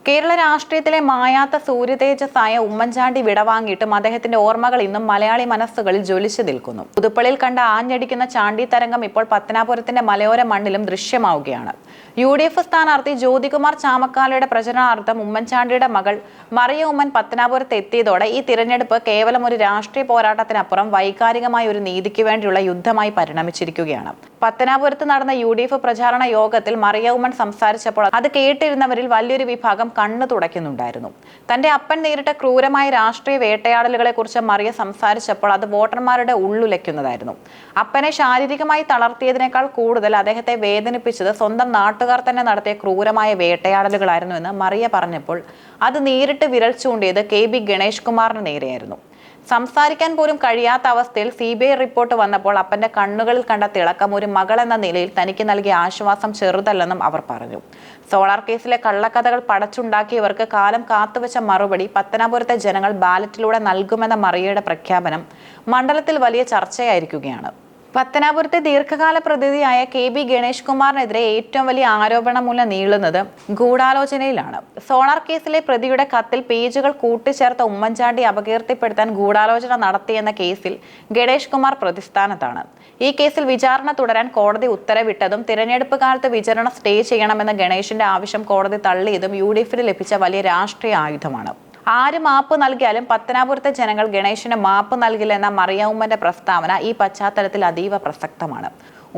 കേരള രാഷ്ട്രീയത്തിലെ മായാത്ത സൂര്യതേജസ്സായ ഉമ്മൻചാണ്ടി വിടവാങ്ങിയിട്ടും അദ്ദേഹത്തിന്റെ ഓർമ്മകൾ ഇന്നും മലയാളി മനസ്സുകളിൽ ജ്വലിച്ചു നിൽക്കുന്നു. പുതുപ്പള്ളിയിൽ കണ്ട ആഞ്ഞടിക്കുന്ന ചാണ്ടി തരംഗം ഇപ്പോൾ പത്തനാപുരത്തിന്റെ മലയോര മണ്ണിലും ദൃശ്യമാവുകയാണ്. UDF സ്ഥാനാർത്ഥി ജ്യോതികുമാർ ചാമക്കാലയുടെ പ്രചരണാർത്ഥം ഉമ്മൻചാണ്ടിയുടെ മകൾ മറിയ ഉമ്മൻ പത്തനാപുരത്ത് എത്തിയതോടെ ഈ തിരഞ്ഞെടുപ്പ് കേവലം ഒരു രാഷ്ട്രീയ പോരാട്ടത്തിനപ്പുറം വൈകാരികമായ ഒരു നീതിക്ക് വേണ്ടിയുള്ള യുദ്ധമായി പരിണമിച്ചിരിക്കുകയാണ്. പത്തനാപുരത്ത് നടന്ന UDF പ്രചാരണ യോഗത്തിൽ മറിയ ഉമ്മൻ സംസാരിച്ചപ്പോൾ അത് കേട്ടിരുന്നവരിൽ വലിയൊരു വിഭാഗം കണ്ണു തുടയ്ക്കുന്നുണ്ടായിരുന്നു. തന്റെ അപ്പൻ നേരിട്ട ക്രൂരമായ രാഷ്ട്രീയ വേട്ടയാടലുകളെ കുറിച്ച് മറിയ സംസാരിച്ചപ്പോൾ അത് വോട്ടർമാരുടെ ഉള്ളുലയ്ക്കുന്നതായിരുന്നു. അപ്പനെ ശാരീരികമായി തളർത്തിയതിനേക്കാൾ കൂടുതൽ അദ്ദേഹത്തെ വേദനിപ്പിച്ചത് സ്വന്തം നാട്ടുകാർ തന്നെ നടത്തിയ ക്രൂരമായ വേട്ടയാടലുകളായിരുന്നു എന്ന് മറിയ പറഞ്ഞപ്പോൾ അത് നേരിട്ട് വിരൽ ചൂണ്ടിയത് KB ഗണേഷ് കുമാറിന് നേരെയായിരുന്നു. സംസാരിക്കാൻ പോലും കഴിയാത്ത അവസ്ഥയിൽ CBI റിപ്പോർട്ട് വന്നപ്പോൾ അപ്പന്റെ കണ്ണുകളിൽ കണ്ട തിളക്കം ഒരു മകൾ എന്ന നിലയിൽ തനിക്ക് നൽകിയ ആശ്വാസം ചെറുതല്ലെന്നും അവർ പറഞ്ഞു. സോളാർ കേസിലെ കള്ളക്കഥകൾ പടച്ചുണ്ടാക്കിയവർക്ക് കാലം കാത്തുവെച്ച മറുപടി പത്തനാപുരത്തെ ജനങ്ങൾ ബാലറ്റിലൂടെ നൽകുമെന്ന മറിയയുടെ പ്രഖ്യാപനം മണ്ഡലത്തിൽ വലിയ ചർച്ചയായിരിക്കുകയാണ്. പത്തനാപുരത്തെ ദീർഘകാല പ്രതിനിധിയായ KB ഗണേഷ് കുമാറിനെതിരെ ഏറ്റവും വലിയ ആരോപണമുള്ള നീളുന്നത് ഗൂഢാലോചനയിലാണ്. സോളാർ കേസിലെ പ്രതിയുടെ കത്തിൽ പേജുകൾ കൂട്ടിച്ചേർത്ത ഉമ്മൻചാണ്ടി അപകീർത്തിപ്പെടുത്താൻ ഗൂഢാലോചന നടത്തിയെന്ന കേസിൽ ഗണേഷ് കുമാർ പ്രതിസ്ഥാനത്താണ്. ഈ കേസിൽ വിചാരണ തുടരാൻ കോടതി ഉത്തരവിട്ടതും തിരഞ്ഞെടുപ്പ് കാലത്ത് വിചാരണ സ്റ്റേ ചെയ്യണമെന്ന ഗണേഷിന്റെ ആവശ്യം കോടതി തള്ളിയതും UDFന് ലഭിച്ച വലിയ രാഷ്ട്രീയ ആയുധമാണ്. ആര് മാപ്പ് നൽകിയാലും പത്തനാപുരത്തെ ജനങ്ങൾ ഗണേഷിന് മാപ്പ് നൽകില്ല എന്ന മറിയ ഉമ്മന്റെ പ്രസ്താവന ഈ പശ്ചാത്തലത്തിൽ അതീവ പ്രസക്തമാണ്.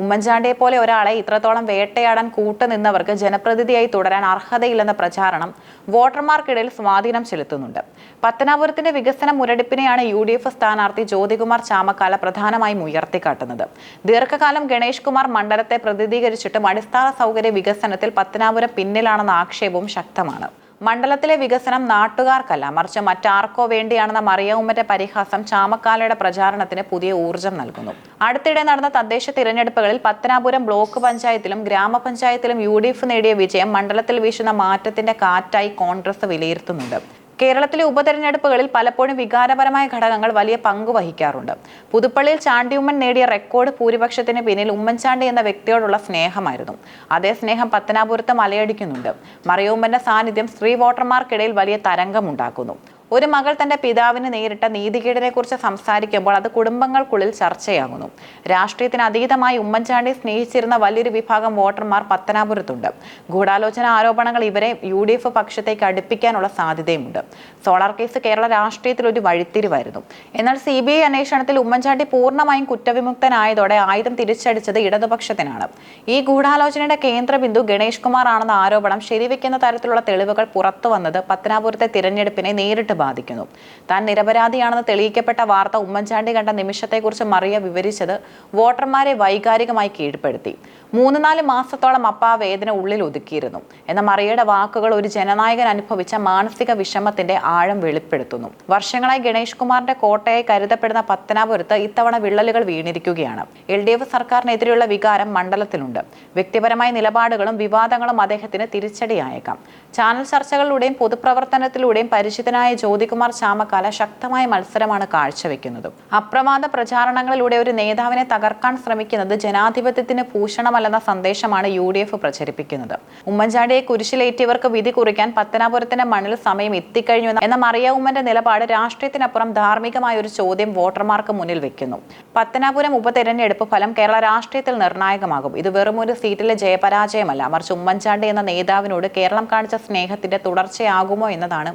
ഉമ്മൻചാണ്ടിയെ പോലെ ഒരാളെ ഇത്രത്തോളം വേട്ടയാടാൻ കൂട്ടുനിന്നവർക്ക് ജനപ്രതിനിധിയായി തുടരാൻ അർഹതയില്ലെന്ന പ്രചാരണം വോട്ടർമാർക്കിടയിൽ സ്വാധീനം ചെലുത്തുന്നുണ്ട്. പത്തനാപുരത്തിന്റെ വികസന മുരടിപ്പിനെയാണ് UDF സ്ഥാനാർത്ഥി ജ്യോതികുമാർ ചാമക്കാല പ്രധാനമായും ഉയർത്തിക്കാട്ടുന്നത്. ദീർഘകാലം ഗണേഷ് കുമാർ മണ്ഡലത്തെ പ്രതിനിധീകരിച്ചിട്ടും അടിസ്ഥാന സൗകര്യ വികസനത്തിൽ പത്തനാപുരം പിന്നിലാണെന്ന ആക്ഷേപവും ശക്തമാണ്. മണ്ഡലത്തിലെ വികസനം നാട്ടുകാർക്കല്ല മറിച്ച് മറ്റാർക്കോ വേണ്ടിയാണെന്ന മറിയ ഉമ്മന്റെ പരിഹാസം ചാമക്കാലയുടെ പ്രചാരണത്തിന് പുതിയ ഊർജം നൽകുന്നു. അടുത്തിടെ നടന്ന തദ്ദേശ തിരഞ്ഞെടുപ്പുകളിൽ പത്തനാപുരം ബ്ലോക്ക് പഞ്ചായത്തിലും ഗ്രാമപഞ്ചായത്തിലും UDF നേടിയ വിജയം മണ്ഡലത്തിൽ വീശുന്ന മാറ്റത്തിന്റെ കാറ്റായി കോൺഗ്രസ് വിലയിരുത്തുന്നുണ്ട്. കേരളത്തിലെ ഉപതെരഞ്ഞെടുപ്പുകളിൽ പലപ്പോഴും വികാരപരമായ ഘടകങ്ങൾ വലിയ പങ്ക് വഹിക്കാറുണ്ട്. പുതുപ്പള്ളിയിൽ ചാണ്ടിയുമ്മൻ നേടിയ റെക്കോർഡ് ഭൂരിപക്ഷത്തിന് പിന്നിൽ ഉമ്മൻചാണ്ടി എന്ന വ്യക്തിയോടുള്ള സ്നേഹമായിരുന്നു. അതേ സ്നേഹം പത്തനാപുരത്ത് മലയടിക്കുന്നുണ്ട്. മറിയ ഉമ്മന്റെ സാന്നിധ്യം സ്ത്രീ വോട്ടർമാർക്കിടയിൽ വലിയ തരംഗമുണ്ടാക്കുന്നു. ഒരു മകൾ തന്റെ പിതാവിന് നേരിട്ട നീതികേടിനെ കുറിച്ച് സംസാരിക്കുമ്പോൾ അത് കുടുംബങ്ങൾക്കുള്ളിൽ ചർച്ചയാകുന്നു. രാഷ്ട്രീയത്തിന് അതീതമായി ഉമ്മൻചാണ്ടി സ്നേഹിച്ചിരുന്ന വലിയൊരു വിഭാഗം വോട്ടർമാർ പത്തനാപുരത്തുണ്ട്. ഗൂഢാലോചന ആരോപണങ്ങൾ ഇവരെ UDF പക്ഷത്തേക്ക് അടുപ്പിക്കാനുള്ള സാധ്യതയുമുണ്ട്. സോളാർ കേസ് കേരള രാഷ്ട്രീയത്തിൽ ഒരു വഴിത്തിരിവായിരുന്നു. എന്നാൽ CBI അന്വേഷണത്തിൽ ഉമ്മൻചാണ്ടി പൂർണ്ണമായും കുറ്റവിമുക്തനായതോടെ ആയുധം തിരിച്ചടിച്ചത് ഇടതുപക്ഷത്തിനാണ്. ഈ ഗൂഢാലോചനയുടെ കേന്ദ്രബിന്ദു ഗണേഷ് കുമാർ ആണെന്ന ആരോപണം ശരിവെക്കുന്ന തരത്തിലുള്ള തെളിവുകൾ പുറത്തു വന്നത് പത്തനാപുരത്തെ തിരഞ്ഞെടുപ്പിനെ നേരിട്ട് ബാധിക്കുന്നു. താൻ നിരപരാധിയാണെന്ന് തെളിയിക്കപ്പെട്ട വാർത്ത ഉമ്മൻചാണ്ടി കണ്ട നിമിഷത്തെക്കുറിച്ച് മറിയ വിവരിച്ചത് വോട്ടർമാരെ വൈകാരികമായി കീഴ്പ്പെടുത്തി. 3-4 മാസത്തോളം അപ്പ ആ വേദന ഉള്ളിൽ ഒതുക്കിയിരുന്നു എന്ന മറിയയുടെ വാക്കുകൾ ഒരു ജനനായകൻ അനുഭവിച്ച മാനസിക വിഷമത്തിന്റെ ആഴം വെളിപ്പെടുത്തുന്നു. വർഷങ്ങളായി ഗണേഷ് കുമാറിന്റെ കോട്ടയായി കരുതപ്പെടുന്ന പത്തനാപുരത്ത് ഇത്തവണ വിള്ളലുകൾ വീണിരിക്കുകയാണ്. LDF സർക്കാരിനെതിരെയുള്ള വികാരം മണ്ഡലത്തിലുണ്ട്. വ്യക്തിപരമായ നിലപാടുകളും വിവാദങ്ങളും അദ്ദേഹത്തിന് തിരിച്ചടിയായേക്കാം. ചാനൽ ചർച്ചകളിലൂടെയും പൊതുപ്രവർത്തനത്തിലൂടെയും പരിചിതനായ ജ്യോതികുമാർ ചാമക്കാല ശക്തമായ മത്സരമാണ് കാഴ്ചവെക്കുന്നത്. അപ്രമാദ പ്രചാരണങ്ങളിലൂടെ ഒരു നേതാവിനെ തകർക്കാൻ ശ്രമിക്കുന്നത് ജനാധിപത്യത്തിന് ഭൂഷണമല്ലെന്ന സന്ദേശമാണ് UDF പ്രചരിപ്പിക്കുന്നത്. ഉമ്മൻചാണ്ടിയെ കുരിശിലേറ്റിയവർക്ക് വിധി കുറിക്കാൻ പത്തനാപുരത്തിന്റെ മണ്ണിൽ സമയം എത്തിക്കഴിഞ്ഞു എന്ന മറിയ ഉമ്മന്റെ നിലപാട് രാഷ്ട്രീയത്തിനപ്പുറം ധാർമ്മികമായ ഒരു ചോദ്യം വോട്ടർമാർക്ക് മുന്നിൽ വെക്കുന്നു. പത്തനാപുരം ഉപതെരഞ്ഞെടുപ്പ് ഫലം കേരള രാഷ്ട്രീയത്തിൽ നിർണായകമാകും. ഇത് വെറും ഒരു സീറ്റിലെ ജയപരാജയമല്ല, മറിച്ച് ഉമ്മൻചാണ്ടി എന്ന നേതാവിനോട് കേരളം കാണിച്ച സ്നേഹത്തിന്റെ തുടർച്ചയാകുമോ എന്നതാണ്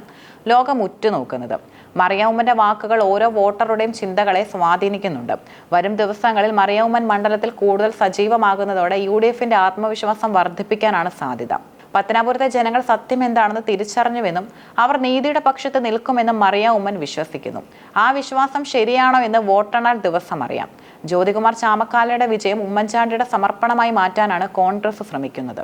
ലോകം ഉറ്റുനോക്കുന്നത്. മറിയ ഉമ്മന്റെ വാക്കുകൾ ഓരോ വോട്ടറുടെയും ചിന്തകളെ സ്വാധീനിക്കുന്നുണ്ട്. വരും ദിവസങ്ങളിൽ മറിയ ഉമ്മൻ മണ്ഡലത്തിൽ കൂടുതൽ സജീവമാകുന്നതോടെ UDFന്റെ ആത്മവിശ്വാസം വർദ്ധിപ്പിക്കാനാണ് സാധ്യത. പത്തനാപുരത്തെ ജനങ്ങൾ സത്യം എന്താണെന്ന് തിരിച്ചറിഞ്ഞുവെന്നും അവർ നീതിയുടെ പക്ഷത്ത് നിൽക്കുമെന്നും മറിയ ഉമ്മൻ വിശ്വസിക്കുന്നു. ആ വിശ്വാസം ശരിയാണോ എന്ന് വോട്ടെണ്ണൽ ദിവസം അറിയാം. ജ്യോതികുമാർ ചാമക്കാലയുടെ വിജയം ഉമ്മൻചാണ്ടിയുടെ സമർപ്പണമായി മാറ്റാനാണ് കോൺഗ്രസ് ശ്രമിക്കുന്നത്.